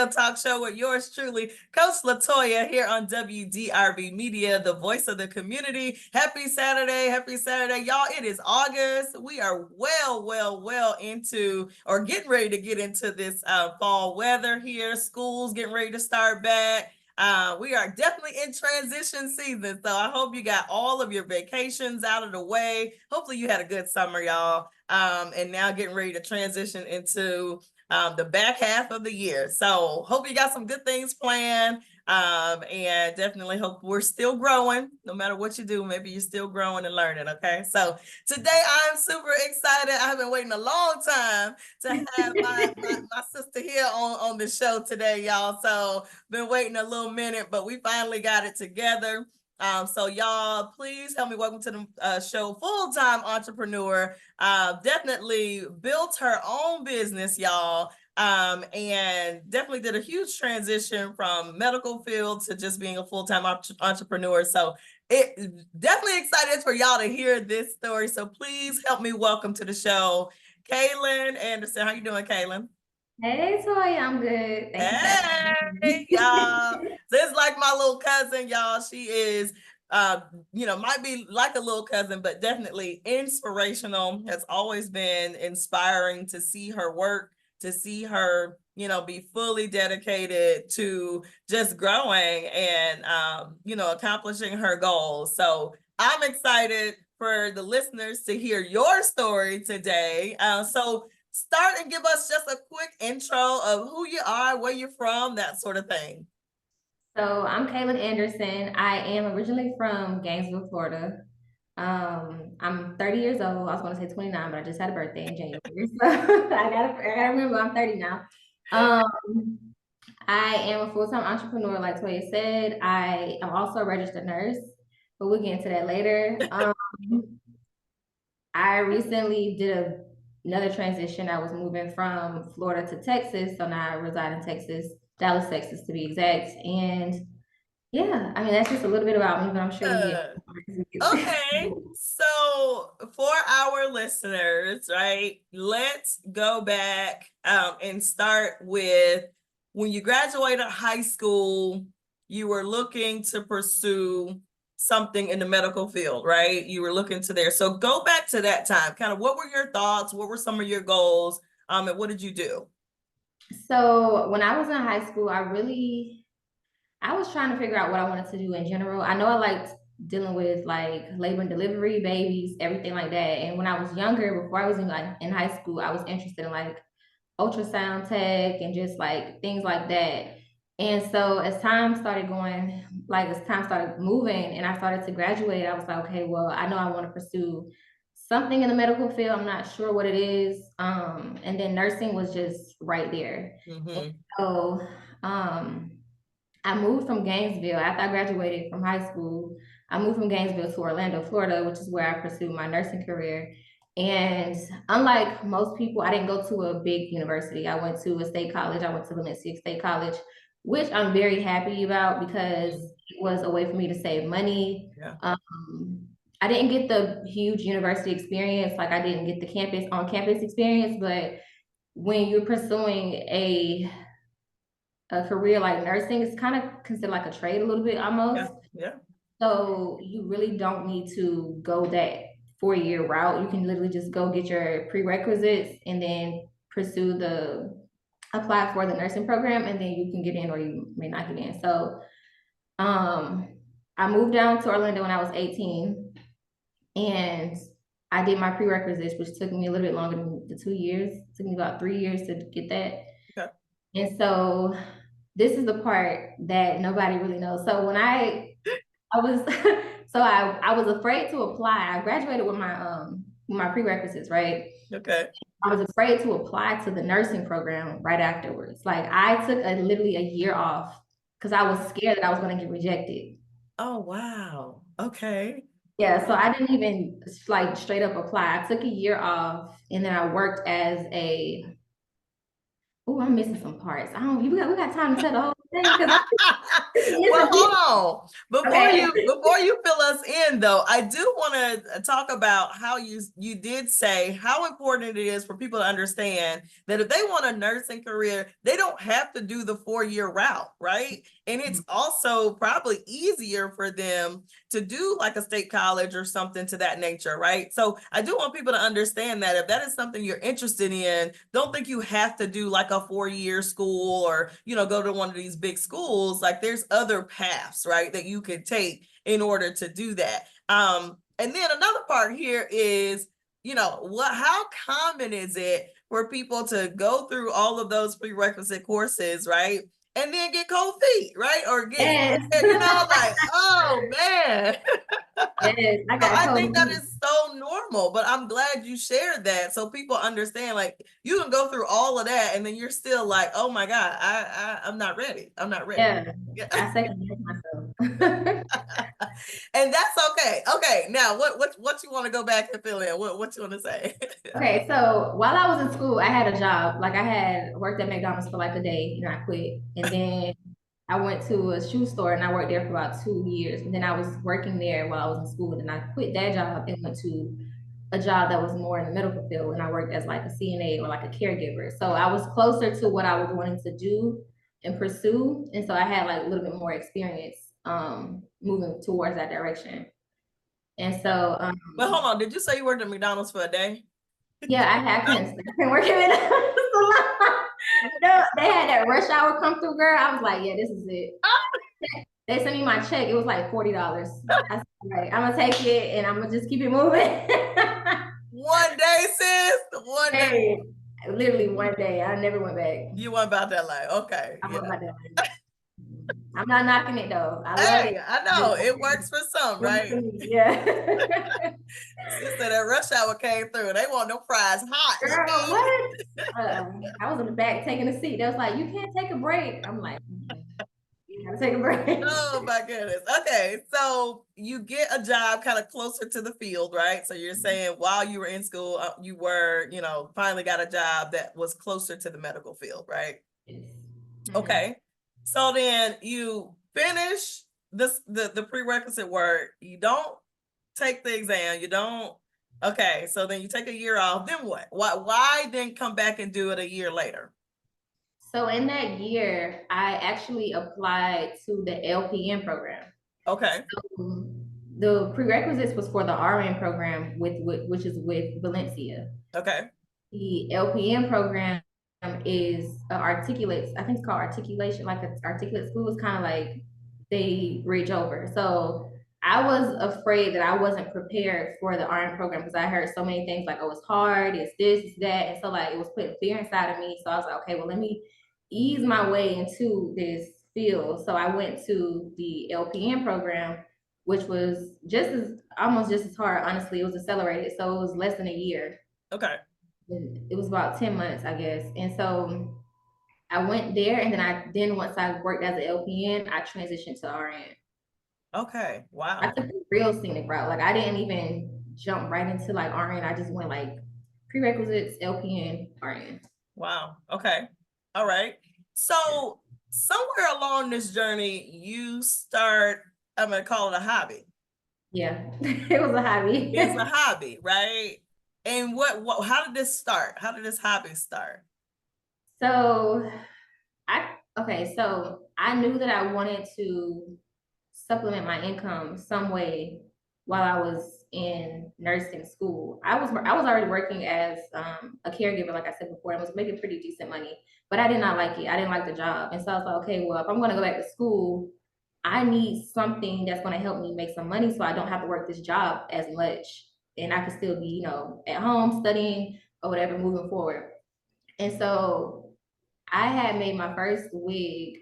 Radio Talk Show with yours truly, Coach Latoya, here on WDRB Media, the voice of the community. Happy Saturday, y'all. It is August. We are well into, or getting ready to get into this fall weather here. School's getting ready to start back. We are definitely in transition season, so I hope you got all of your vacations out of the way. Hopefully you had a good summer, y'all. And now getting ready to transition into the back half of the year. So hope you got some good things planned. And definitely hope we're still growing. No matter what you do, maybe you're still growing and learning. Okay. So today I'm super excited. I've been waiting a long time to have my sister here on the show today, y'all. So been waiting a little minute, but we finally got it together. So y'all, please help me welcome to the show, full-time entrepreneur, definitely built her own business, y'all, and definitely did a huge transition from medical field to just being a full-time entrepreneur. So it definitely excited for y'all to hear this story. So please help me welcome to the show, Kaylin Anderson. How you doing, Kaylin? Hey, Toya, I'm good. Thank you for Hey, asking. y'all. This is like my little cousin, y'all. She is, might be like a little cousin, but definitely inspirational. Has always been inspiring to see her work, to see her, be fully dedicated to just growing and, accomplishing her goals. So I'm excited for the listeners to hear your story today. So start and give us just a quick intro of who you are, where you're from, that sort of thing. So I'm Kayla Anderson. I am originally from Gainesville, Florida. I'm 30 years old. I was going to say 29, but I just had a birthday in January. So I gotta remember I'm 30 now. Um, I am a full-time entrepreneur, like Toya said. I am also a registered nurse, but we'll get into that later. I recently did another transition. I was moving from Florida to Texas, so now I reside in Texas, Dallas, Texas, to be exact. And yeah, I mean that's just a little bit about me, but I'm sure we get. Okay, so for our listeners, right, let's go back and start with when you graduated high school, you were looking to pursue something in the medical field, right? You were looking to there. So go back to that time. Kind of what were your thoughts? What were some of your goals? And what did you do? So when I was in high school, I was trying to figure out what I wanted to do in general. I know I liked dealing with like labor and delivery, babies, everything like that. And when I was younger, before I was in high school, I was interested in like ultrasound tech and just like things like that. And so as time started going, like as time started moving and I started to graduate, I was like, okay, well, I know I want to pursue something in the medical field. I'm not sure what it is. And then nursing was just right there. And Mm-hmm. so um, I moved from Gainesville after I graduated from high school. I moved from Gainesville to Orlando, Florida, which is where I pursued my nursing career. And unlike most people, I didn't go to a big university. I went to a state college. I went to Valencia State College, which I'm very happy about because it was a way for me to save money. Yeah. I didn't get the huge university experience, like I didn't get the campus experience, but when you're pursuing a career like nursing, it's kind of considered like a trade a little bit Yeah. almost. Yeah. So you really don't need to go that 4 year route. You can literally just go get your prerequisites and then pursue apply for the nursing program and then you can get in or you may not get in. So um I moved down to Orlando when I was 18 and I did my prerequisites, which took me a little bit longer than the 2 years. It took me about 3 years to get that. Okay. And so this is the part that nobody really knows. So when I was I was afraid to apply. I graduated with my prerequisites, right? Okay. I was afraid to apply to the nursing program right afterwards. Like I took literally a year off because I was scared that I was going to get rejected. Oh, wow. Okay. Yeah, so I didn't even like straight up apply. I took a year off and then I worked as a oh, I'm missing some parts. I don't we got time to tell the whole Because I think it's Well, a big. hold on. Okay. Before you fill us in though, I do want to talk about how you did say how important it is for people to understand that if they want a nursing career, they don't have to do the 4-year route, right? And it's also probably easier for them to do like a state college or something to that nature, right? So I do want people to understand that if that is something you're interested in, don't think you have to do like a 4-year school or, go to one of these big schools. Like there's other paths, right, that you could take in order to do that. And then another part here is, how common is it for people to go through all of those prerequisite courses, right? And then get cold feet, right? Or get Yes. scared, like, oh man. Yes, I So got I think cold that feet. is so normal, but I'm glad you shared that so people understand. Like you can go through all of that, and then you're still like, "Oh my God, I'm not ready. I'm not ready." Yeah, Yeah. I second guess myself. And that's okay. Okay, now what you want to go back and fill in? What you want to say? Okay, so while I was in school, I had a job. Like I had worked at McDonald's for like a day and I quit. And then I went to a shoe store and I worked there for about 2 years. And then I was working there while I was in school. And then I quit that job and went to a job that was more in the medical field. And I worked as like a CNA or like a caregiver. So I was closer to what I was wanting to do and pursue. And so I had like a little bit more experience moving towards that direction. And so But hold on, did you say you worked at McDonald's for a day? yeah, I couldn't work in it. No, they had that rush hour come through, girl. I was like, yeah, this is it. They sent me my check. It was like $40. I said, all right, I'm gonna take it and I'm gonna just keep it moving. One day, sis. One day. Hey, literally one day. I never went back. You went about that life. Okay. I went Yeah. about that. I'm not knocking it though. I love Hey, it. I know it works for some, right? Yeah. Sister, that rush hour came through. They want no fries hot, Girl, okay? what? I was in the back taking a seat. They was like, you can't take a break. I'm like, gotta take a break. Oh my goodness. Okay, so you get a job kind of closer to the field, right? So you're saying while you were in school, you were, finally got a job that was closer to the medical field, right? Mhm. Okay. So then you finish the prerequisite work. You don't take the exam. You don't. Okay. So then you take a year off. Then what? Why then come back and do it a year later? So in that year, I actually applied to the LPN program. Okay. The prerequisites was for the RN program which is with Valencia. Okay. The LPN program is articulates. I think it's called articulation, like an articulate school. It's kind of like they bridge over. So I was afraid that I wasn't prepared for the RN program because I heard so many things like, oh, it's hard, it's this, it's that. And so like it was putting fear inside of me. So I was like, okay, well, let me ease my way into this field. So I went to the LPN program, which was just as almost just as hard, honestly. It was accelerated. So it was less than a year. Okay. It was about 10 months, I guess. And so I went there and then once I worked as an LPN, I transitioned to RN. Okay. I Wow. took the real scenic route. Like I didn't even jump right into like RN. I just went like prerequisites, LPN, RN. Wow. Okay. All right. So somewhere along this journey, you start, I'm gonna call it a hobby. Yeah, it was a hobby. It's a hobby, right? And how did this start? How did this hobby start? So so I knew that I wanted to supplement my income some way while I was in nursing school. I was already working as a caregiver, like I said before. I was making pretty decent money, but I did not like it. I didn't like the job, and so I was like, okay, well, if I'm going to go back to school, I need something that's going to help me make some money, so I don't have to work this job as much, and I can still be, at home studying or whatever, moving forward. And so I had made my first wig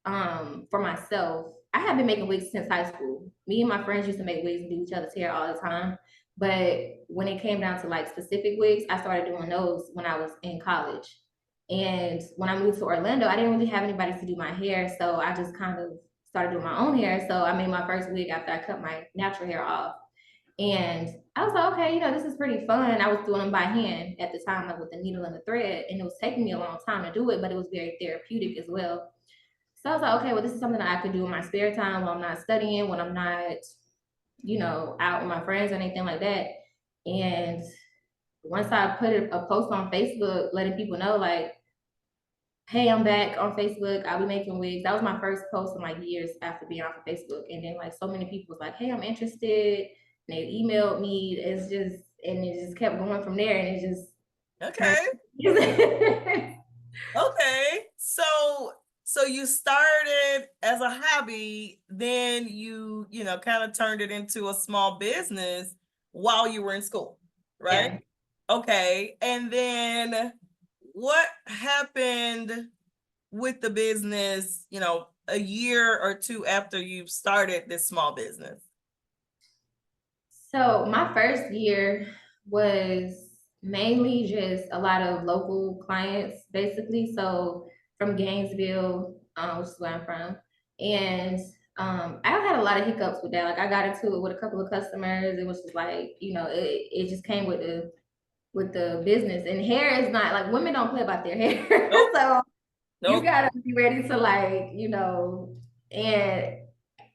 for myself. I have been making wigs since high school. Me and my friends used to make wigs and do each other's hair all the time. But when it came down to like specific wigs, I started doing those when I was in college. And when I moved to Orlando, I didn't really have anybody to do my hair. So I just kind of started doing my own hair. So I made my first wig after I cut my natural hair off. And I was like, okay, this is pretty fun. I was doing them by hand at the time, like with the needle and the thread. And it was taking me a long time to do it, but it was very therapeutic as well. So I was like, okay, well, this is something that I could do in my spare time when I'm not studying, when I'm not, out with my friends or anything like that. And once I put a post on Facebook letting people know, like, hey, I'm back on Facebook. I'll be making wigs. That was my first post in like years after being off of Facebook. And then like so many people was like, hey, I'm interested. And they emailed me. And it just kept going from there. And it just turned. Okay. Okay. So you started as a hobby, then you know, kind of turned it into a small business while you were in school, right? Yeah. Okay. And then what happened with the business, you know, a year or two after you started this small business? So my first year was mainly just a lot of local clients, basically. So from Gainesville, which is where I'm from, and I had a lot of hiccups with that. Like I got into it with a couple of customers. It was just like it just came with the business. And hair is not like women don't play about their hair, Nope. so you Nope. gotta be ready to and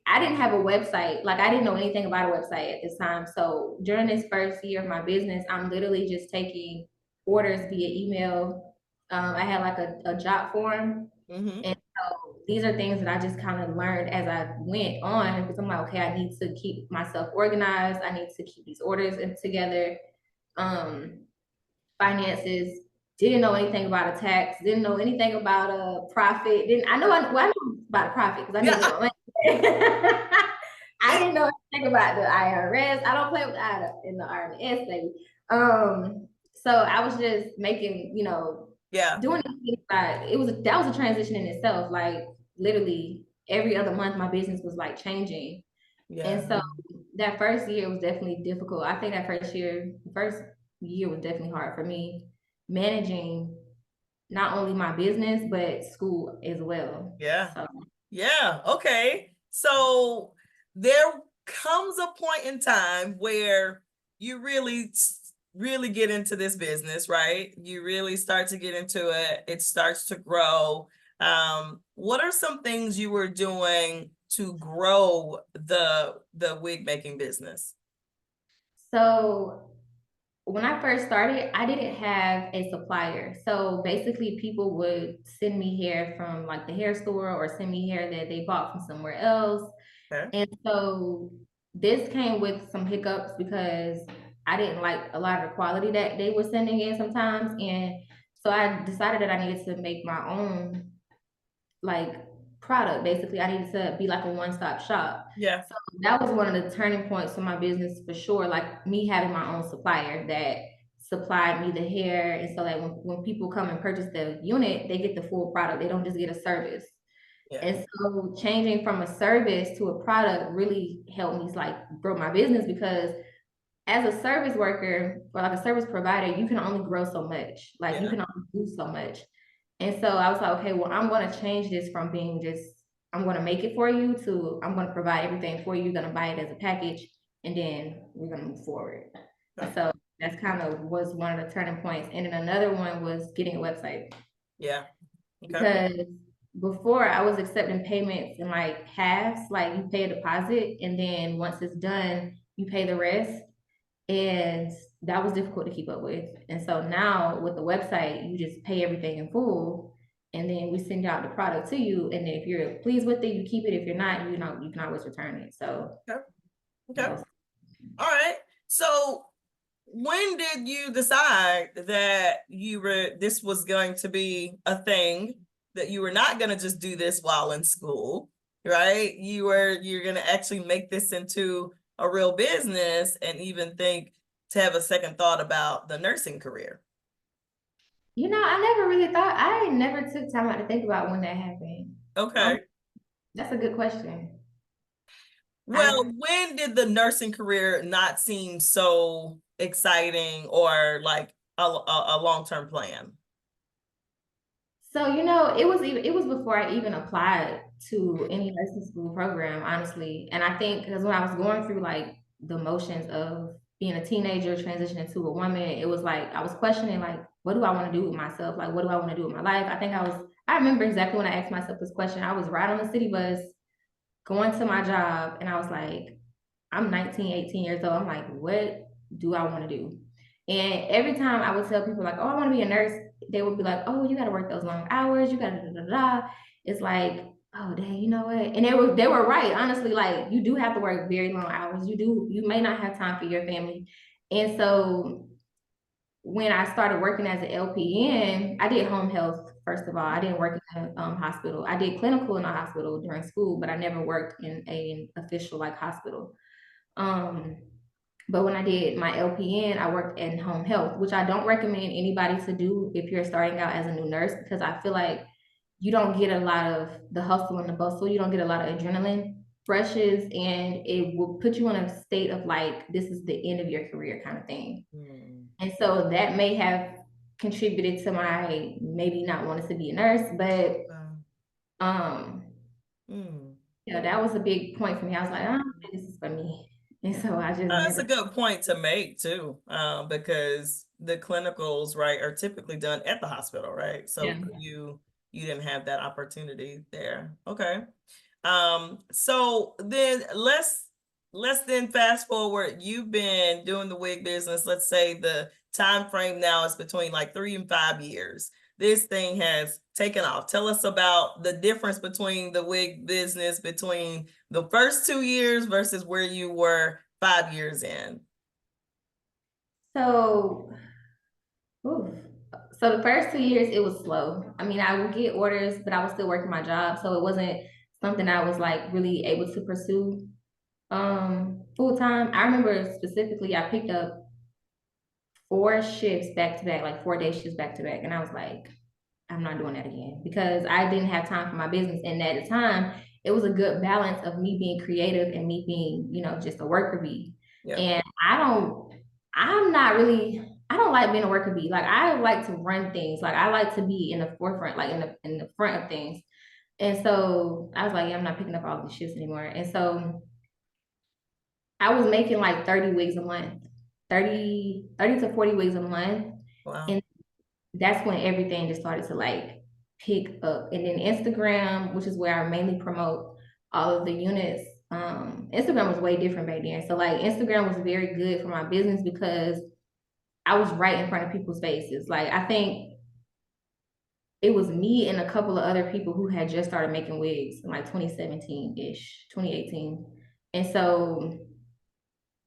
I didn't have a website. Like I didn't know anything about a website at this time. So during this first year of my business, I'm literally just taking orders via email. I had like a job form. Mm-hmm. And so these are things that I just kind of learned as I went on because I'm like, okay, I need to keep myself organized. I need to keep these orders together. Um, finances, didn't know anything about a tax, didn't know anything about a profit. Didn't I know I knew about a profit because I need to Yeah. make my money. I didn't know anything about the IRS. I don't play with the IRS, baby. So I was just making, Yeah. doing things that was a transition in itself. Like literally every other month my business was like changing. Yeah. And so that first year was definitely difficult. I think the first year was definitely hard for me managing not only my business but school as well. Yeah. So Yeah. Okay. So there comes a point in time where you really get into this business, right? You really start to get into it. It starts to grow. What are some things you were doing to grow the wig making business? so when I first started, I didn't have a supplier. So basically people would send me hair from like the hair store or send me hair that they bought from somewhere else. Okay. And so this came with some hiccups because I didn't like a lot of the quality that they were sending in sometimes. And so I decided that I needed to make my own like product. Basically, I needed to be like a one-stop shop. Yeah. So that was one of the turning points for my business for sure. Like me having my own supplier that supplied me the hair. And so that when people come and purchase the unit, they get the full product. They don't just get a service. Yeah. And so changing from a service to a product really helped me like grow my business because as a service worker or like a service provider, you can only grow so much. Like you Yeah. can only do so much. And so I was like, okay, well, I'm going to change this from being just, I'm going to make it for you to I'm going to provide everything for you. You're going to buy it as a package and then we're going to move forward. Okay. So that's kind of was one of the turning points. And then another one was getting a website. Yeah. Okay. Because before I was accepting payments in like halves, like you pay a deposit and then once it's done, you pay the rest. And that was difficult to keep up with. And so now with the website, you just pay everything in full and then we send out the product to you. And if you're pleased with it, you keep it. If you're not, you can always return it. So Okay. Okay. was, All right. So when did you decide that this was going to be a thing, that you were not going to just do this while in school, right? You're going to actually make this into a real business and even think to have a second thought about the nursing career? I never really thought, I never took time out to think about when that happened. Okay. That's a good question. Well, I when did the nursing career not seem so exciting or like a long-term plan? So, it was before I even applied to any nursing school program, honestly. And I think because when I was going through like the motions of being a teenager, transitioning to a woman, it was like I was questioning like, what do I want to do with myself? Like, what do I want to do with my life? I remember exactly when I asked myself this question. I was right on the city bus going to my job, and I was like, I'm 19, 18 years old. I'm like, what do I want to do? And every time I would tell people like, oh, I want to be a nurse, they would be like, oh, you got to work those long hours. You got to da da da. It's like, oh, dang, you know what? And they were right. Honestly, like you do have to work very long hours. You may not have time for your family. And so when I started working as an LPN, I did home health, first of all. I didn't work in a hospital. I did clinical in a hospital during school, but I never worked in an official like hospital. Um, but when I did my LPN, I worked in home health, which I don't recommend anybody to do if you're starting out as a new nurse, because I feel like you don't get a lot of the hustle and the bustle. You don't get a lot of adrenaline rushes, and it will put you in a state of like, this is the end of your career kind of thing. Mm. And so that may have contributed to my maybe not wanting to be a nurse, but Wow. um, Mm. yeah, that was a big point for me. I was like, I don't think this is for me. And so I just That's a never, good point to make too, because the clinicals, right, are typically done at the hospital, right? So yeah. you didn't have that opportunity there. Okay. So then let's then fast forward. You've been doing the wig business. Let's say the time frame now is between like 3 and 5 years. This thing has taken off. Tell us about the difference between the wig business between the first 2 years versus where you were 5 years in. So, oof. So the first 2 years, it was slow. I mean, I would get orders, but I was still working my job. So it wasn't something I was like really able to pursue full time. I remember specifically I picked up 4 shifts back to back, like 4 day shifts back to back. And I was like, I'm not doing that again because I didn't have time for my business. And at the time, it was a good balance of me being creative and me being, just a worker bee. Yeah. And I'm not really, I don't like being a worker bee. Like I like to run things. Like I like to be in the forefront, like in the front of things. And so I was like, yeah, I'm not picking up all these shifts anymore. And so I was making like 30 wigs a month, 30 to 40 wigs a month. Wow. And that's when everything just started to like pick up. And then Instagram, which is where I mainly promote all of the units. Instagram was way different back then. So like Instagram was very good for my business because I was right in front of people's faces. Like I think it was me and a couple of other people who had just started making wigs in like 2017-ish, 2018. And so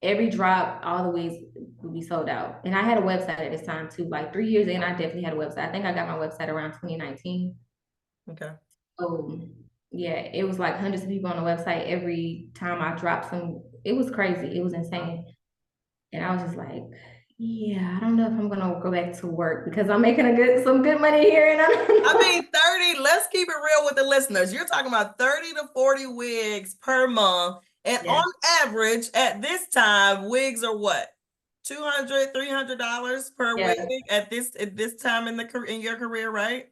every drop, all the wigs would be sold out. And I had a website at this time too. Like 3 years in, I definitely had a website. I think I got my website around 2019. Okay. So yeah, it was like hundreds of people on the website every time I dropped some. It was crazy. It was insane. And I was just like, yeah, I don't know if I'm gonna go back to work because I'm making some good money here. And I mean, 30, let's keep it real with the listeners. You're talking about 30 to 40 wigs per month. And yeah, on average, at this time, wigs are what? $200, $300 per wig yeah, at this time in your career, right?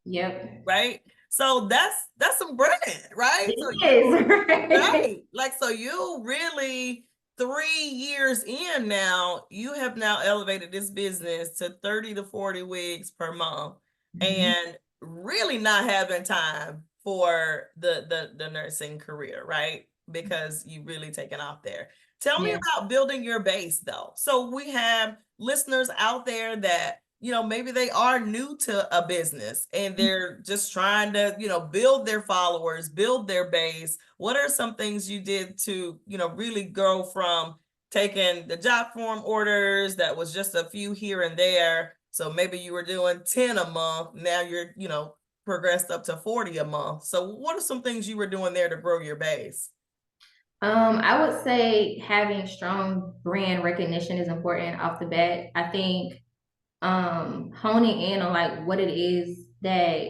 yep. Right? So that's some bread, right? So It you is right. right. Like, so you really 3 years in now, you have now elevated this business to 30 to 40 wigs per month Mhm. and really not having time for the nursing career, right? Because you really taken off there. Tell me Yeah. about building your base though. So we have listeners out there that maybe they are new to a business and they're just trying to, build their followers, build their base. What are some things you did to, really go from taking the job form orders that was just a few here and there? So maybe you were doing 10 a month. Now you're, progressed up to 40 a month. So what are some things you were doing there to grow your base? I would say having strong brand recognition is important off the bat. I think honing in on like what it is that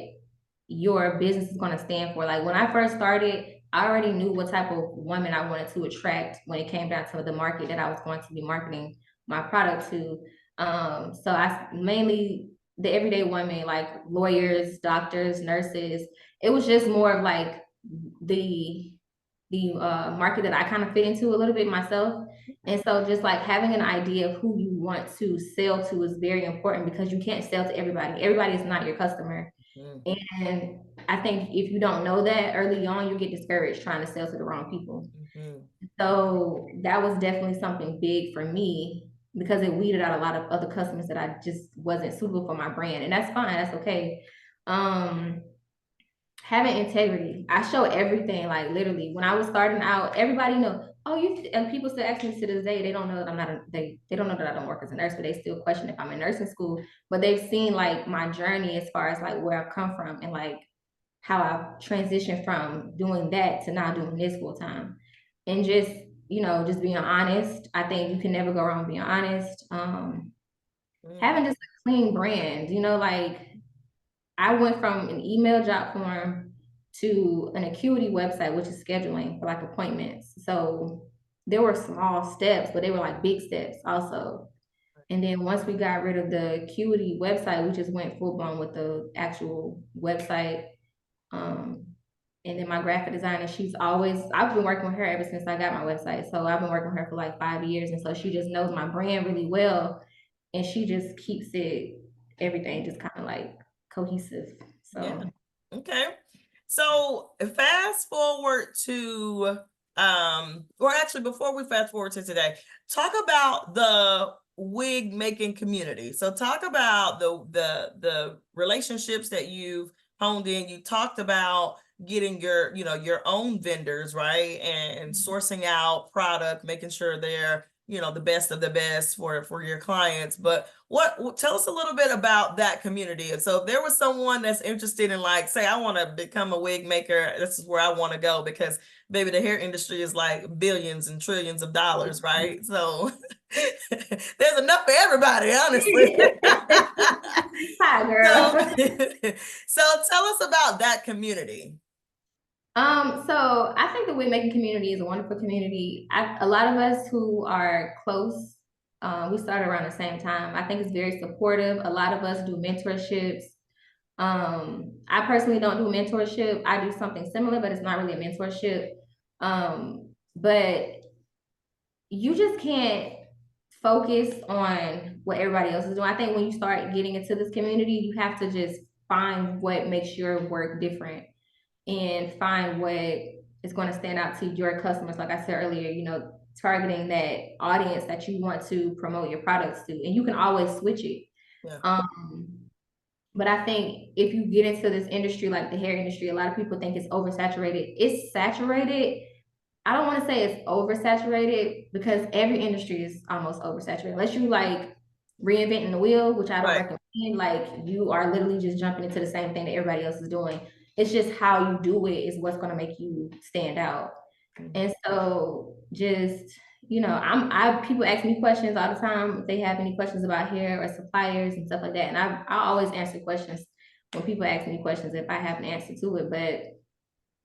your business is going to stand for. Like when I first started, I already knew what type of woman I wanted to attract when it came down to the market that I was going to be marketing my product to. So I mainly the everyday women, like lawyers, doctors, nurses. It was just more of like the market that I kind of fit into a little bit myself. And so just like having an idea of who you want to sell to is very important because you can't sell to everybody. Everybody is not your customer. Mm. And I think if you don't know that early on, you get discouraged trying to sell to the wrong people. Mhm. So that was definitely something big for me because it weeded out a lot of other customers that I just wasn't suitable for my brand. And that's fine, that's okay. Um, Having integrity. I show everything, like literally. When I was starting out, everybody know, oh, you and people still ask me to this day, they don't know that I'm not they don't know that I don't work as a nurse, but they still question if I'm in nursing school. But they've seen like my journey as far as like where I've come from and like how I've transitioned from doing that to now doing this full time. And just, just being honest. I think you can never go wrong being honest. Mm. Having just a clean brand, like I went from an email job form to an acuity website, which is scheduling for like appointments. So there were small steps, but they were like big steps also. And then once we got rid of the acuity website, we just went full blown with the actual website. Um, and then my graphic designer, I've been working with her ever since I got my website. So I've been working with her for like 5 years. And so she just knows my brand really well. And she just keeps everything just kind of like cohesive. Yeah. So Okay. So fast forward to or actually before we fast forward to today, talk about the wig making community. So talk about the relationships that you've honed in. You talked about getting your own vendors, right? And sourcing out product, making sure they're the best of the best for your clients. But tell us a little bit about that community. So if there was someone that's interested in, like, say, I want to become a wig maker, this is where I want to go, because baby, the hair industry is like billions and trillions of dollars, right? So there's enough for everybody, honestly. hi so girl. so tell us about that community. So I think the wig making community is a wonderful community. A lot of us who are close, we started around the same time. I think it's very supportive. A lot of us do mentorships. I personally don't do mentorship. I do something similar, but it's not really a mentorship. But you just can't focus on what everybody else is doing. I think when you start getting into this community, you have to just find what makes your work different and find what is going to stand out to your customers. Like I said earlier, targeting that audience that you want to promote your products to, and you can always switch it. Yeah. Um, but I think if you get into this industry, like the hair industry, a lot of people think it's oversaturated. It's saturated. I don't want to say it's oversaturated because every industry is almost oversaturated. Unless you like reinventing the wheel, which I don't Right. recommend, like you are literally just jumping into the same thing that everybody else is doing. It's just how you do it is what's going to make you stand out. And so just, I people ask me questions all the time if they have any questions about hair or suppliers and stuff like that. And I always answer questions when people ask me questions if I have an answer to it. But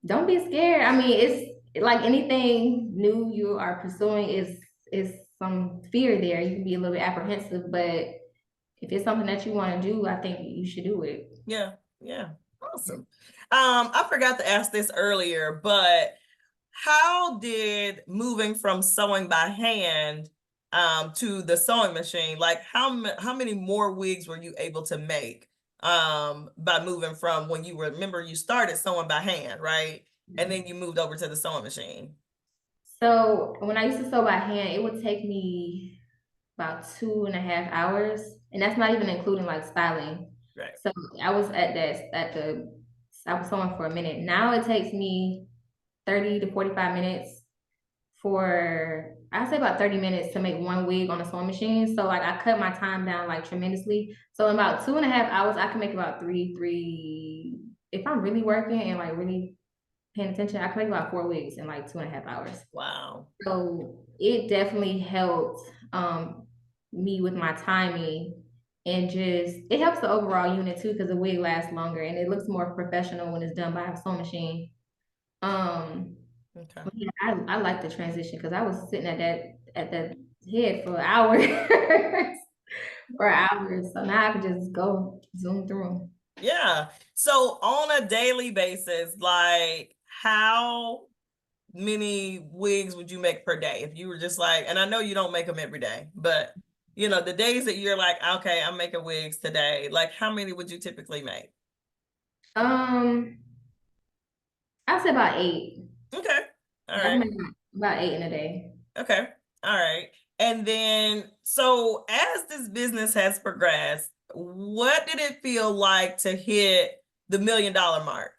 don't be scared. I mean, it's like anything new you are pursuing is some fear there. You can be a little bit apprehensive, but if it's something that you want to do, I think you should do it. Yeah. Yeah. Awesome. I forgot to ask this earlier, but how did moving from sewing by hand to the sewing machine, like how many more wigs were you able to make by moving from when remember you started sewing by hand, right? And then you moved over to the sewing machine. So when I used to sew by hand, it would take me about 2.5 hours, and that's not even including like styling. Right. So I was I was sewing for a minute. Now it takes me 30 to 45 minutes for I say about 30 minutes to make one wig on a sewing machine. So like I cut my time down like tremendously. So in about 2.5 hours, I can make about three. If I'm really working and like really paying attention, I can make about 4 wigs in like 2.5 hours. Wow. So it definitely helped me with my timing and just it helps the overall unit too because the wig lasts longer and it looks more professional when it's done by a sewing machine. Um, Okay. yeah, I like the transition because I was sitting at that head for hours for hours. So now I can just go zoom through. Yeah. So on a daily basis, like how many wigs would you make per day if you were just like, and I know you don't make them every day, but the days that you're like, okay, I'm making wigs today, like how many would you typically make? I'd say about 8. Okay. All Yeah, I right. make about 8 in a day. Okay. All right. And then, so as this business has progressed, what did it feel like to hit the $1 million mark?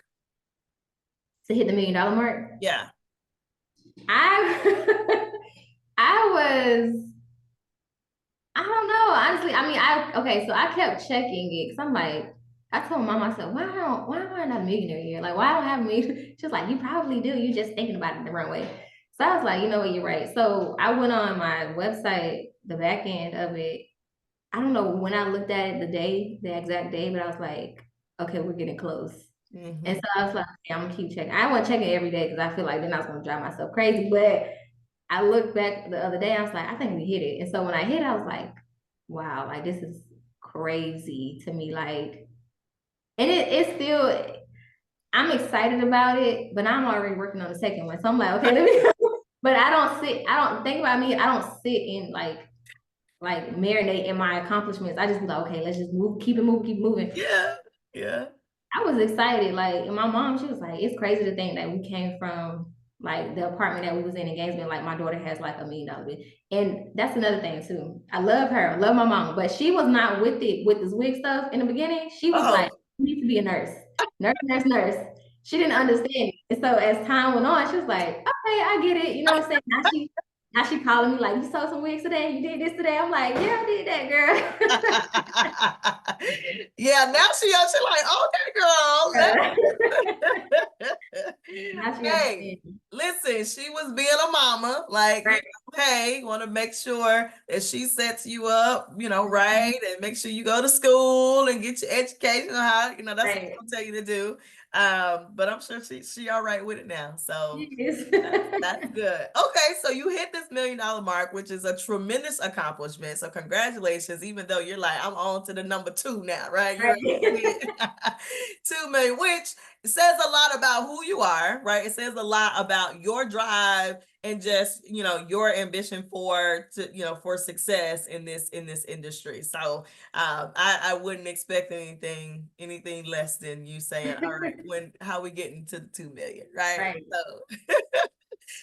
To hit the $1 million mark. Yeah. I I was, I don't know, honestly. I mean, okay, so I kept checking it because I'm like, I told mom, I said, why am I not a millionaire yet? Like, why I don't have a million? She's like, you probably do. You just thinking about it the wrong way. So I was like, you know what, you're right. So I went on my website, the back end of it. I don't know when I looked at it, the exact day, but I was like, okay, we're getting close. And Mm-hmm. so I was like, okay, I'm gonna keep checking. I want to check it every day because I feel like then I was gonna drive myself crazy. But I looked back the other day, I was like, I think we hit it. And so when I hit, I was like, wow, like this is crazy to me. Like, and it's still, I'm excited about it, but I'm already working on the second one. So I'm like, okay, let me, but I don't think about me, I don't sit in like marinate in my accomplishments. I just be like, okay, let's just move, keep moving. Yeah. Yeah. I was excited. Like, and my mom, she was like, it's crazy to think that we came from like the apartment that we was in Gainesville. Like, my daughter has like $1 million. And that's another thing too. I love her, I love my mom, but she was not with it with this wig stuff in the beginning. She was like, Oh. you need to be a nurse, nurse. She didn't understand it. And so as time went on, she was like, okay, I get it. You know what I'm saying? Now she calling me like, you sold some wigs today, you did this today. I'm like, yeah, I did that, girl. Yeah, now she like, okay, girl. Now she Hey, understands. listen, she was being a mama, like, Right. hey, want to make sure that she sets you up, right, and make sure you go to school and get your education on how, that's what Right. I'm tell you to do. But I'm sure she all right with it now. So Yes. that's good. Okay, so you hit this $1 million mark, which is a tremendous accomplishment. So congratulations, even though you're like, I'm on to the number 2 now, right? You Right. already hit 2 million, which says a lot about who you are, right? It says a lot about your drive and just, your ambition for success in this industry. So I wouldn't expect anything less than you saying, all right, how we getting to the 2 million, right? Right. So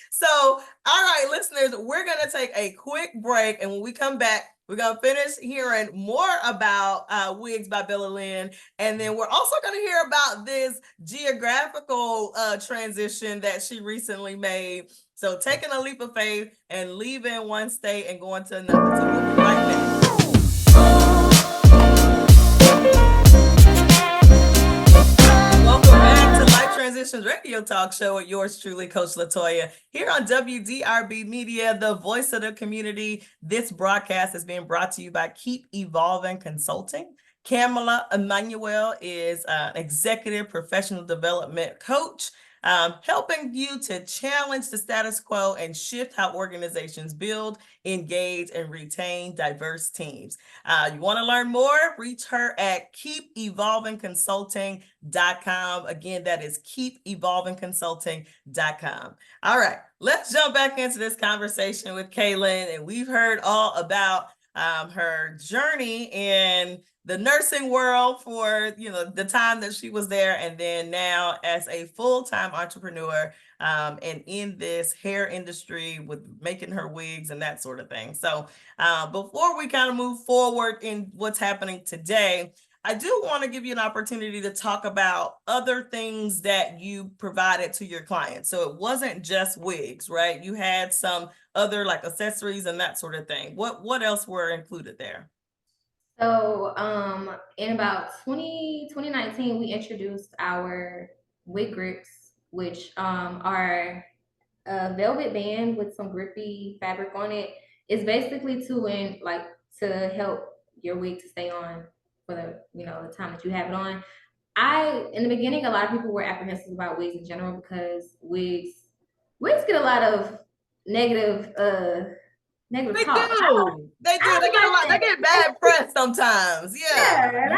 so, all right, listeners, we're going to take a quick break. And when we come back, we're going to finish hearing more about Wigs by Bella Lynn. And then we're also going to hear about this geographical transition that she recently made. So, taking a leap of faith and leaving one state and going to another. So, we'll be right back. Welcome back to Life Transitions Radio Talk Show with yours truly, Coach Latoya, here on WDRB Media, the voice of the community. This broadcast is being brought to you by Keep Evolving Consulting. Kamala Emmanuel is an executive professional development coach, helping you to challenge the status quo and shift how organizations build, engage, and retain diverse teams. You want to learn more? Reach her at keepevolvingconsulting.com. Again, that is keepevolvingconsulting.com. All right, let's jump back into this conversation with Kaylin. And we've heard all about her journey in the nursing world for the time that she was there, and then now as a full-time entrepreneur and in this hair industry with making her wigs and that sort of thing. So before we kind of move forward in what's happening today, I do want to give you an opportunity to talk about other things that you provided to your clients. So it wasn't just wigs, right? You had some other like accessories and that sort of thing. What else were included there? So, in about 2019, we introduced our wig grips, which are a velvet band with some grippy fabric on it. It's basically to help your wig to stay on for the time that you have it on. In the beginning, a lot of people were apprehensive about wigs in general because wigs get a lot of negative They talk. do. They I do. They don't get a like lot. They that. get bad press sometimes. Yeah. Yeah, and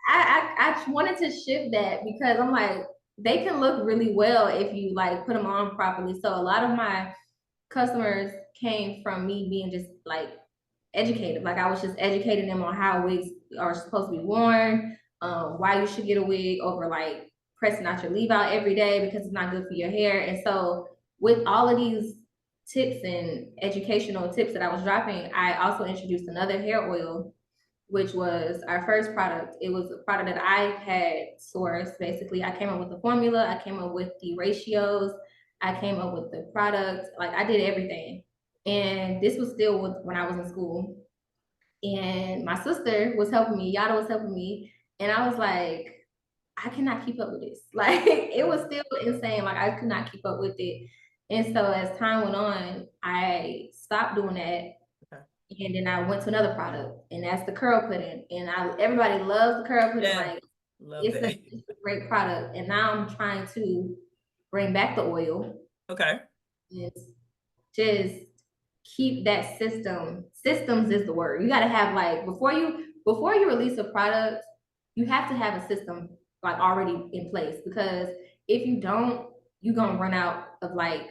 I wanted to shift that because I'm like, they can look really well if you like put them on properly. So a lot of my customers came from me being just like educated. Like, I was just educating them on how wigs are supposed to be worn, why you should get a wig over like pressing out your leave out every day because it's not good for your hair. And so with all of these tips and educational tips that I was dropping, I also introduced another hair oil, which was our first product. It was a product that I had sourced. Basically, I came up with the formula, I came up with the ratios, I came up with the product. Like I did everything. And this was still when I was in school. And my sister was helping me, Yada was helping me. And I was like, I cannot keep up with this. Like it was still insane. Like I could not keep up with it. And so as time went on, I stopped doing that. Okay. And then I went to another product, and that's the curl pudding. And everybody loves the curl pudding. Yeah. Like Love that. it's a great product. And now I'm trying to bring back the oil. Okay. And just keep that system. Systems is the word. You got to have like before you release a product, you have to have a system like already in place, because if you don't, you're gonna run out of like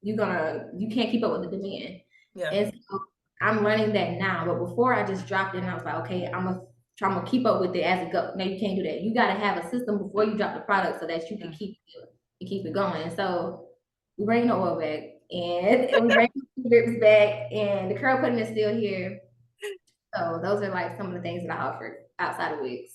you can't keep up with the demand. Yeah. And so I'm learning that now. But before I just dropped it and I was like, okay, I'm gonna keep up with it as it goes. No, you can't do that. You gotta have a system before you drop the product so that you can keep it going. And so we bring the oil back and we bring the drips back, and the curl pudding is still here. So those are like some of the things that I offer outside of wigs.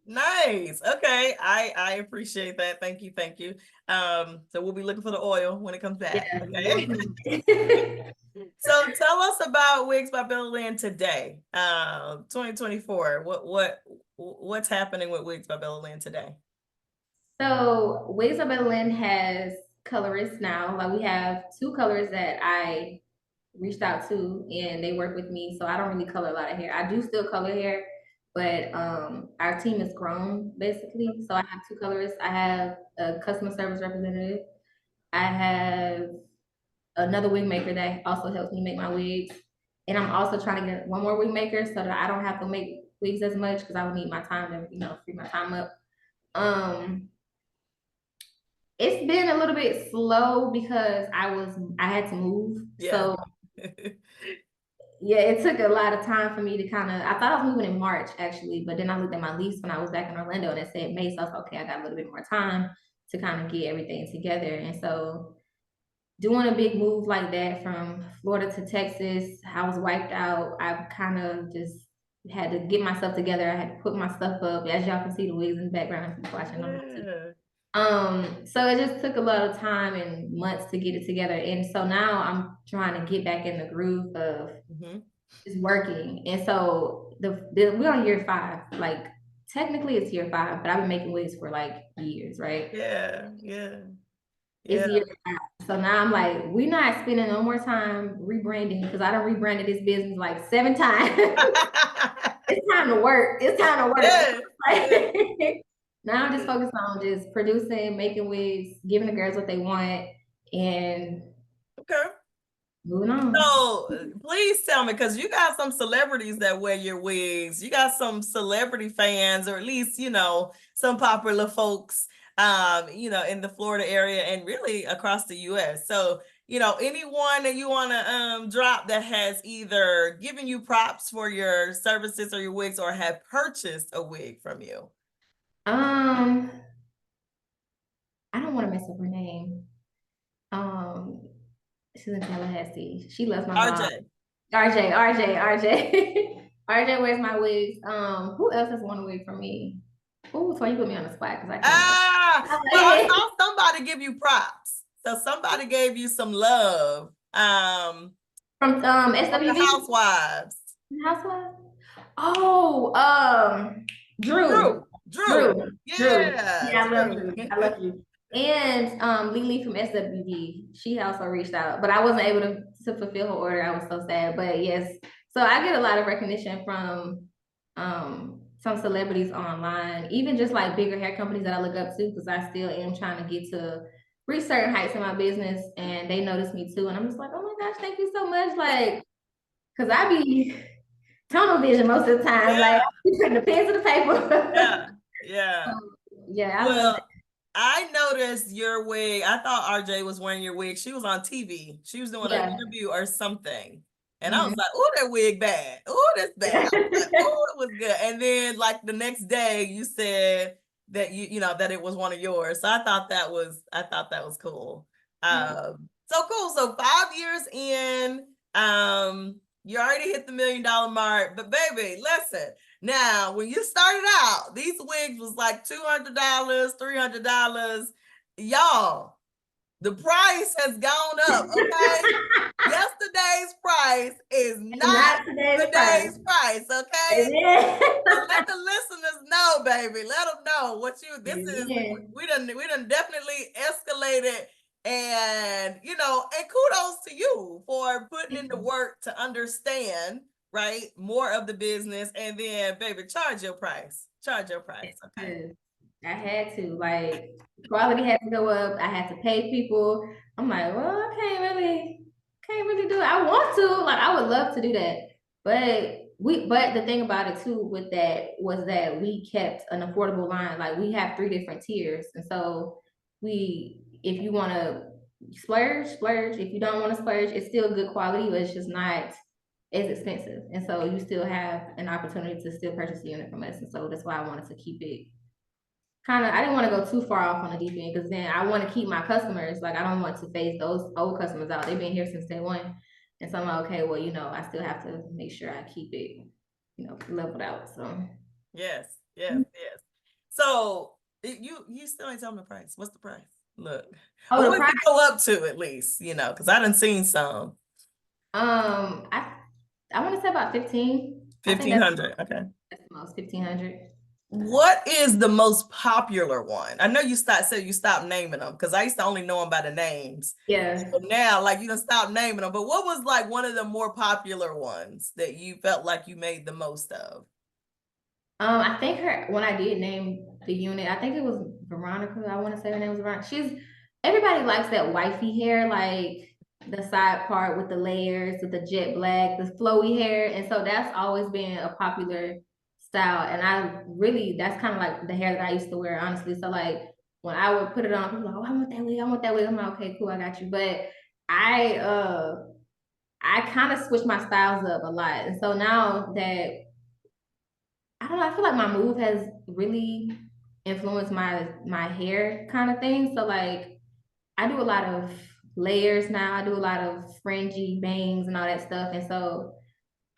Nice. Okay. I appreciate that. Thank you. Thank you. So we'll be looking for the oil when it comes back. Yeah. Okay. So tell us about Wigs by Bella Lynn today. 2024. What's happening with Wigs by Bella Lynn today? So Wigs by Bella Lynn has colorists now. Like we have two colorists that I reached out to and they work with me. So I don't really color a lot of hair. I do still color hair, but our team is grown basically. So I have two colorists. I have a customer service representative. I have another wig maker that also helps me make my wigs. And I'm also trying to get one more wig maker so that I don't have to make wigs as much, because I would need my time to, free my time up. It's been a little bit slow because I had to move. Yeah. So yeah, it took a lot of time for me to I thought I was moving in March actually, but then I looked at my lease when I was back in Orlando and it said May. So I was like, okay, I got a little bit more time to kind of get everything together. And so doing a big move like that from Florida to Texas, I was wiped out. I kind of just had to get myself together. I had to put my stuff up. As y'all can see the wigs in the background if you're watching on TV. So it just took a lot of time and months to get it together. And so now I'm trying to get back in the groove of just working. And so we're on year 5. Like technically it's year 5, but I've been making wigs for like years, right? Yeah. It's year 5. So now I'm like, we're not spending no more time rebranding, because I done rebranded this business like 7 times. It's time to work. Yeah. Now I'm just focused on just producing, making wigs, giving the girls what they want, and moving on. So please tell me, because you got some celebrities that wear your wigs. You got some celebrity fans, or at least, some popular folks, in the Florida area and really across the US. So, anyone that you want to drop that has either given you props for your services or your wigs, or have purchased a wig from you. I don't want to mess up her name. She's in Tallahassee. She loves my mom. RJ. RJ wears my wigs. Who else has worn a wig from me? Oh, so you put me on the spot because I can't. Well, I saw somebody give you props. So somebody gave you some love. From SWV? Housewives. Housewives? Oh, Drew. Yeah. I love you. And Lily from SWV, she also reached out, but I wasn't able to fulfill her order. I was so sad. But yes, so I get a lot of recognition from some celebrities online, even just like bigger hair companies that I look up to, because I still am trying to get to reach certain heights in my business, and they notice me too. And I'm just like, oh my gosh, thank you so much. Like, because I be tunnel vision most of the time. Like, I'm putting the pen to the paper. Yeah. Well, I noticed your wig. I thought RJ was wearing your wig. She was on TV. She was doing an interview or something. And I was like, oh, that wig bad. Oh, that's bad. Oh, it was good. And then like the next day you said that you know that it was one of yours. So I thought that was cool. So cool. So 5 years in, you already hit the $1 million mark. But baby, listen. Now, when you started out, these wigs was like $200, $300. Y'all, the price has gone up. Okay. Yesterday's price is not Not today's price. today's price. Okay. Amen. So let the listeners know, baby. Let them know what you. This is Amen. we done definitely escalated, and you know, and kudos to you for putting in the work to understand, right, more of the business, and then, baby, charge your price. Charge your price. Okay. Yes, I had to, like, quality had to go up. I had to pay people. I'm like, well, I can't really do it. I want to, like, I would love to do that. But the thing about it too with that was that we kept an affordable line. Like we have 3 different tiers. And so if you want to splurge, splurge. If you don't want to splurge, it's still good quality, but it's just not as expensive. And so you still have an opportunity to still purchase a unit from us. And so that's why I wanted to keep it I didn't want to go too far off on the deep end because then I want to keep my customers. Like I don't want to phase those old customers out. They've been here since day one. And so I'm like, okay, well, I still have to make sure I keep it, leveled out. So Yes. Yes. Yes. So you still ain't telling the price. What's the price? Look, or the what did price, it go up to at least? Because I done seen some. I want to say about 15. I think 1,500. Okay. that's the most 1,500. What is the most popular one? I know you stopped naming them because I used to only know them by the names. Yeah. So now, like you done stopped naming them. But what was like one of the more popular ones that you felt like you made the most of? I think when I did name the unit, I think it was Veronica. I want to say her name was Veronica. Everybody likes that wifey hair, like the side part with the layers, with the jet black, the flowy hair. And so that's always been a popular style. And that's kind of like the hair that I used to wear, honestly. So like when I would put it on, people were like, oh, I want that wig, I want that wig. I'm like, okay, cool, I got you. But I I kind of switched my styles up a lot. And so now that I don't know. I feel like my move has really influenced my hair kind of thing. So like I do a lot of layers now. I do a lot of fringy bangs and all that stuff. And so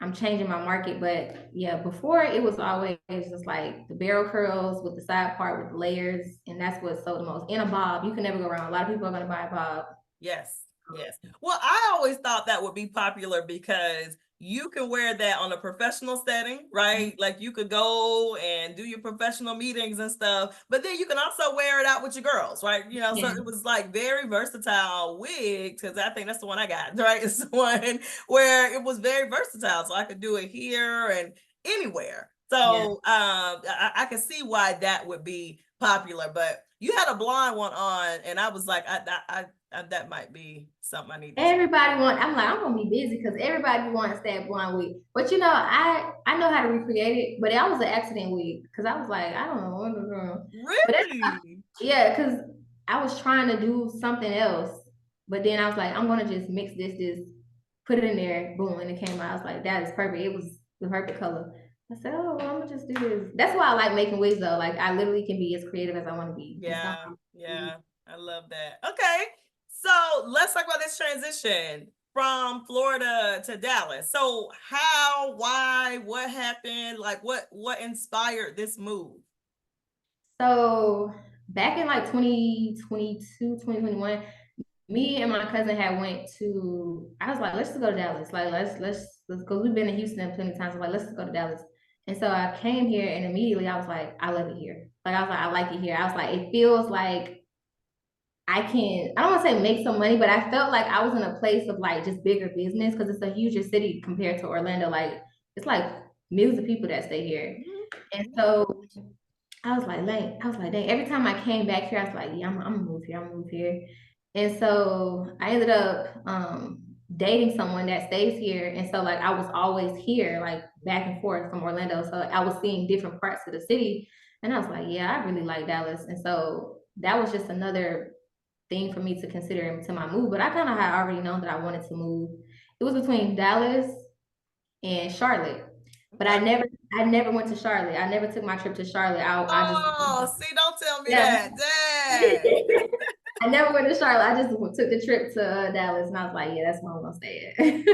I'm changing my market. But yeah, before it was always just like the barrel curls with the side part with the layers, and that's what sold the most. In a bob, you can never go wrong. A lot of people are gonna buy a bob. Yes. Yes. Well, I always thought that would be popular because you can wear that on a professional setting, right? Like you could go and do your professional meetings and stuff, but then you can also wear it out with your girls, right? So Yeah. it was like very versatile wig because I think that's the one I got, right? It's the one where it was very versatile. So I could do it here and anywhere. Yeah. So I can see why that would be popular, but you had a blonde one on, and I was like, that might be something I need to try. I'm like, I'm gonna be busy because everybody wants that blonde wig. But I know how to recreate it, but that was an accident wig because I was like, I don't know. But Really? yeah, because I was trying to do something else, but then I was like, I'm gonna just mix this, put it in there, boom, and it came out. I was like, that is perfect. It was the perfect color. I said, oh, well, I'm gonna just do this. That's why I like making wigs though. Like I literally can be as creative as I want to be. Yeah, yeah, I love that. Okay, so let's talk about this transition from Florida to Dallas. So how, why, what happened? Like what inspired this move? So back in like 2022, 2021, me and my cousin had went to, I was like, let's just go to Dallas. Like let's go. We've been to Houston plenty of times. I was like, let's just go to Dallas. And so I came here and immediately I was like, I love it here. Like I was like, I like it here. I was like, it feels like I don't want to say make some money, but I felt like I was in a place of like just bigger business because it's a huger city compared to Orlando. Like it's like millions of people that stay here. And so I was like, dang, every time I came back here, I was like, yeah, I'm gonna move here, I'm gonna move here. And so I ended up dating someone that stays here. And so like I was always here, like back and forth from Orlando. So I was seeing different parts of the city. And I was like, yeah, I really like Dallas. And so that was just another thing for me to consider to my move. But I kind of had already known that I wanted to move. It was between Dallas and Charlotte. But I never went to Charlotte. I never took my trip to Charlotte. I just Oh, see, don't tell me yeah. that. Dang. I never went to Charlotte. I just took the trip to Dallas, and I was like, yeah, that's where I'm gonna stay at.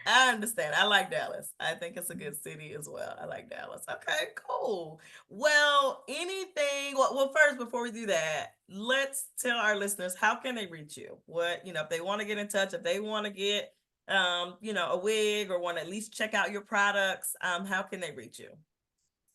I understand. I like Dallas. I think it's a good city as well. I like Dallas. Okay, cool. Well, first, before we do that, let's tell our listeners how can they reach you? If they want to get in touch, if they want to get a wig or want to at least check out your products, how can they reach you?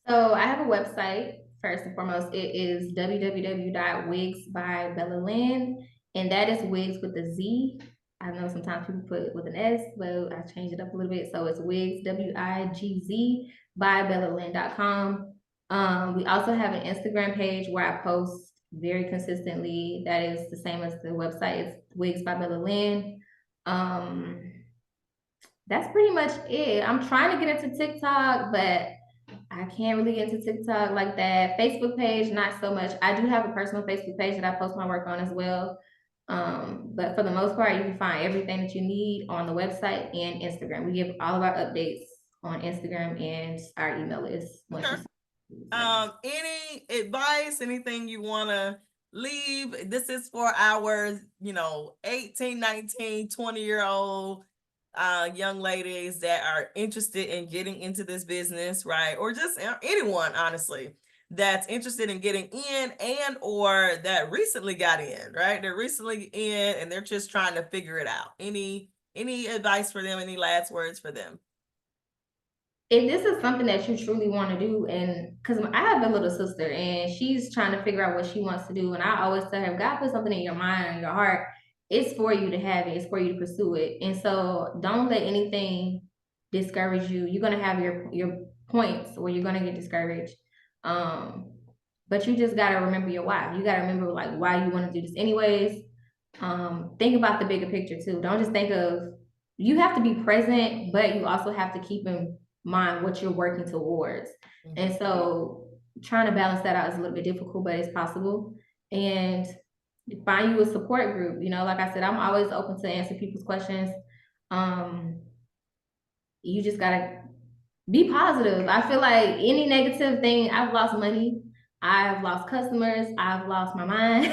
So I have a website. First and foremost, it is www.wigsbyBellaLynn, and that is wigs with a Z. I know sometimes people put it with an S, but I changed it up a little bit. So it's wigs, WIGZ, by BellaLynn.com. We also have an Instagram page where I post very consistently. That is the same as the website. It's Wigs by Bella Lynn. That's pretty much it. I'm trying to get into TikTok, but I can't really get into TikTok like that. Facebook page, not so much. I do have a personal Facebook page that I post my work on as well. But for the most part, you can find everything that you need on the website and Instagram. We give all of our updates on Instagram, and our email is once Okay. you. Any advice, anything you want to leave? This is for our, 18, 19, 20-year-old young ladies that are interested in getting into this business, right? Or just anyone, honestly, that's interested in getting in and or that recently got in, right? They're recently in and they're just trying to figure it out. Any advice for them? Any last words for them? If this is something that you truly want to do, and because I have a little sister and she's trying to figure out what she wants to do, and I always tell her, God put something in your mind and your heart, it's for you to have it, it's for you to pursue it. And so don't let anything discourage you. You're gonna have your points where you're gonna get discouraged. But you just gotta remember your why. You gotta remember like why you want to do this anyways. Think about the bigger picture too. Don't just think of, you have to be present, but you also have to keep in mind what you're working towards. Mm-hmm. And so trying to balance that out is a little bit difficult, but it's possible. And find you a support group. Like I said, I'm always open to answer people's questions. You just gotta be positive. I feel like any negative thing, I've lost money, I've lost customers, I've lost my mind.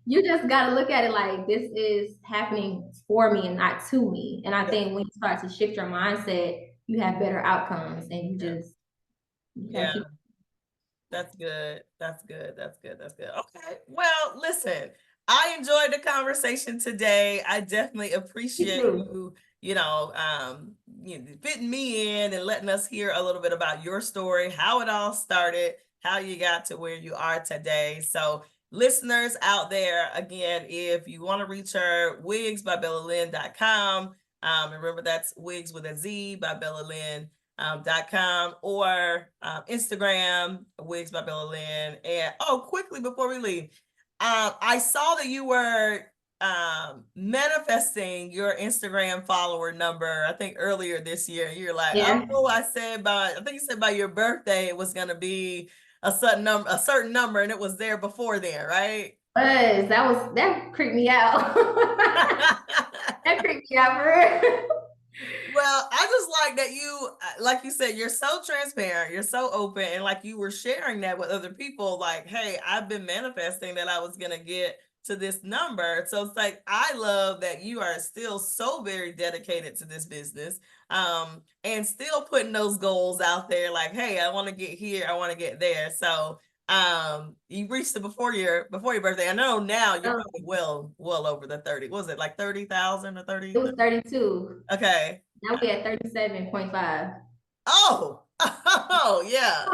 You just got to look at it like this is happening for me and not to me. And I think when you start to shift your mindset, you have better outcomes, and yeah. That's good. That's good. That's good. That's good. Okay. Well, listen, I enjoyed the conversation today. I definitely appreciate you, fitting me in and letting us hear a little bit about your story, how it all started, how you got to where you are today. So listeners out there, again, if you want to reach her, wigsbyBellaLynn.com. Remember, that's wigs with a Z by Bella Lynn. .com or Instagram, Wigs by Bella Lynn. And quickly before we leave, I saw that you were manifesting your Instagram follower number, I think earlier this year. You're like, I think you said by your birthday it was gonna be a certain number, and it was there before then, right? That creeped me out. That creeped me out for real. Well, I just like that you, like you said, you're so transparent, you're so open, and like you were sharing that with other people, like, hey, I've been manifesting that I was going to get to this number. So it's like, I love that you are still so very dedicated to this business, and still putting those goals out there, like, hey, I want to get here, I want to get there. So you reached it before your birthday. I know now you're probably well over the 30. Was it like 30,000 or 30? It was 32. Okay. Now we at 37.5. Oh, yeah.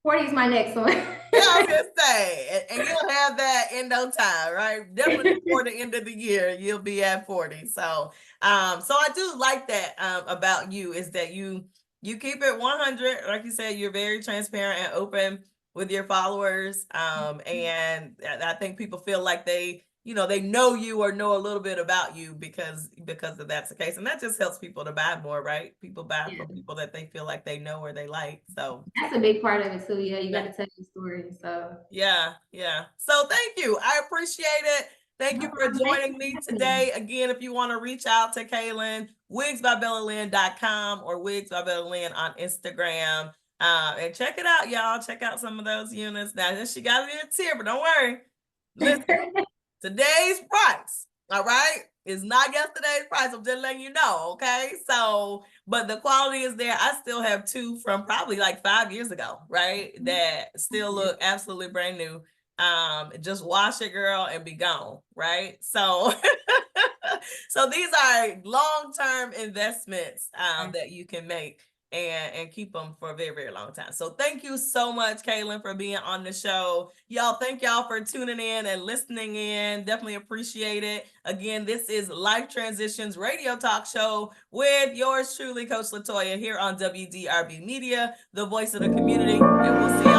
40 is my next one. Yeah, I was gonna say, and you'll have that in no time, right? Definitely before the end of the year, you'll be at 40. So I do like that about you, is that you keep it 100. Like you said, you're very transparent and open with your followers. And I think people feel like they know you or know a little bit about you because of that's the case. And that just helps people to buy more, right? People buy from people that they feel like they know or they like. So that's a big part of it too. Yeah, you got to tell your story. So yeah. So thank you. I appreciate it. Thank No you for problem. Thank joining you me for having me. today. Again, if you want to reach out to Kaylin, wigsbybellalynn.com or wigsbybellalynn on Instagram. And check it out, y'all. Check out some of those units. Now, she got it in a tier, but don't worry. Listen, today's price, all right, is not yesterday's price. I'm just letting you know, okay? So, but the quality is there. I still have two from probably like 5 years ago, right? That still look absolutely brand new. Just wash it, girl, and be gone, right? So so these are long-term investments that you can make and keep them for a very, very long time. So thank you so much, Kaylin, for being on the show. Y'all, thank y'all for tuning in and listening in. Definitely appreciate it. Again, this is Life Transitions Radio Talk Show with yours truly, Coach Latoya, here on WDRB Media, the voice of the community. And we'll see